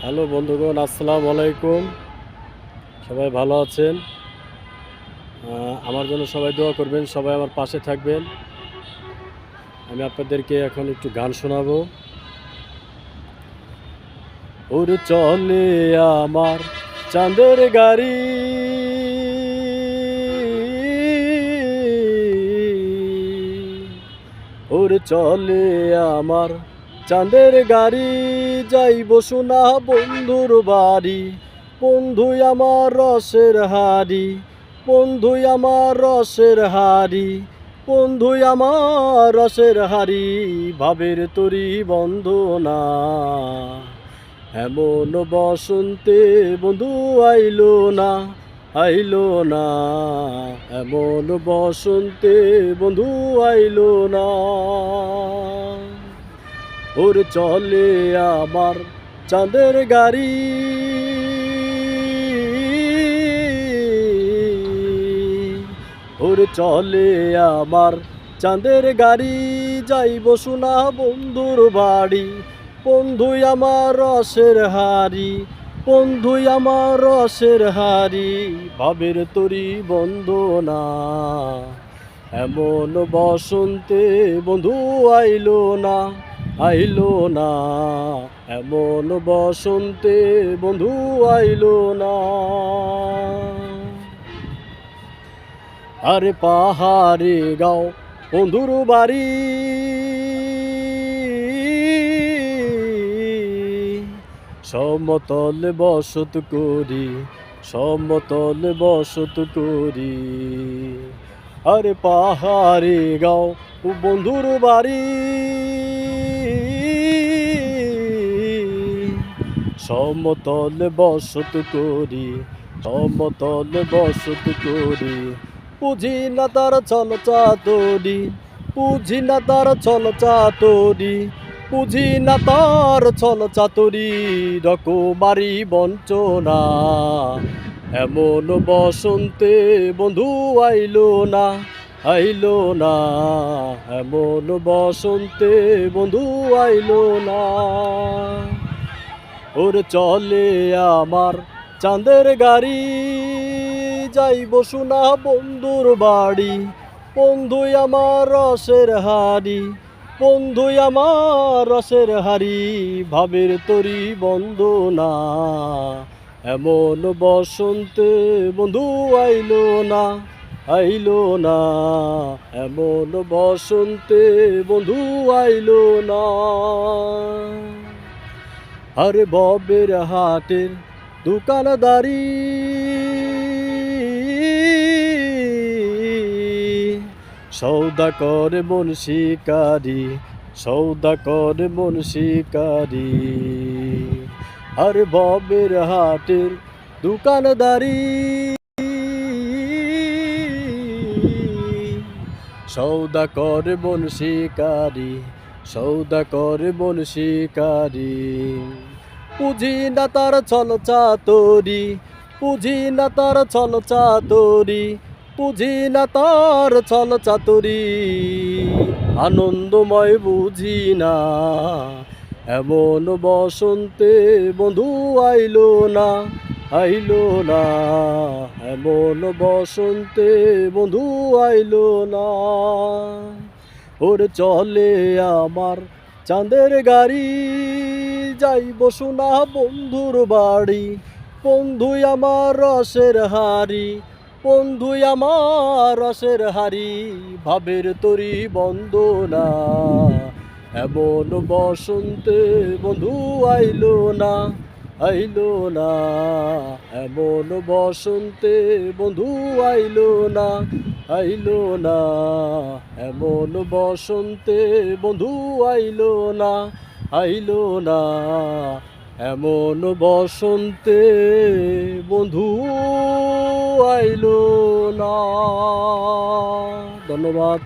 Hello বন্ধুগণ, আসসালামু আলাইকুম। সবাই ভালো আছেন? আমার জন্য সবাই দোয়া করবেন, সবাই আমার পাশে থাকবেন। আমি আপনাদেরকে এখন একটু গান শোনাবো। ওর চলে আমার চাঁদের গাড়ি, ওর চলে আমার চাঁদের গাড়ি, যাইব সোনা বন্ধুর বাড়ি। বন্ধুই আমার রসের হাড়ি, বন্ধুই আমার রসের হাড়ি, বন্ধুই আমার রসের হাড়ি, ভাবের তরি বন্দনা। এমন বসন্তে বন্ধু আইলো না, আইলো না, এমন বসন্তে বন্ধু আইলো না। ওর চলে আমার চাঁদের গাড়ি, ওর চলে আমার চাঁদের গাড়ি, যাইব সোনা বন্ধুর বাড়ি। বন্ধুই আমার রসের হাড়ি, বন্ধুই আমার রসের হাড়ি, ভাবের তরি বন্দনা। এমন বসন্তে বন্ধু আইলো না, আইলো না, এমন বসন্তে বন্ধু আইলো না। আরে পাহাড়ে গাও বন্ধুর বাড়ি, সমতলে বসত করি, সমতলে বসত করি। আরে পাহাড়ে গাও বন্ধুর বাড়ি, সমতলে বসত করি, সমতলে বসত করি। বুঝি না তার ছল চাতুরি, বুঝি না তার ছল চাতুরি, বুঝি না তার ছল চাতুরি, রকমারি বঞ্চনা। এমন বসন্তে বন্ধু আইলো না, আইলো না, এমন বসন্তে বন্ধু আইলো না। ওর চলে আমার চাঁদের গাড়ি, যাইব সোনা বন্ধুর বাড়ি। বন্ধুই আমার রসের হাড়ি, বন্ধুই আমার রসের হাড়ি, ভাবের তরি বন্দনা। এমন বসন্তে বন্ধু আইলো না, আইলো না, এমন বসন্তে বন্ধু আইলো না। আরে ববের হাটের দোকানদারি, সৌদা করে মন শিকারি, সৌদা করে মন শিকারি। আরে ববের হাটের দোকানদারি, সৌদা করে মন শিকারি, সৌদা করে মন শিকারি। বুঝি না তার ছল চাতুরি, বুঝি না তার ছল চাতুরি, বুঝি না তার ছল চাতুরি, আনন্দময় বুঝি না। এমন বসন্তে বন্ধু আইলো না, আইলো না, এমন বসন্তে বন্ধু আইলো না। ওর চলে আমার চাঁদের গাড়ি, যাইব সোনা বন্ধুর বাড়ি। বন্ধুই আমার রসের হাড়ি, বন্ধুই আমার রসের হাড়ি, ভাবের তরি বন্দনা। এমন বসন্তে বন্ধু আইলো না, আইলো না, এমন বসন্তে বন্ধু আইলো না, আইলো না, এমন বসন্তে বন্ধু আইলো না, আইলো না, এমন বসন্তে বন্ধু আইলো না। ধন্যবাদ।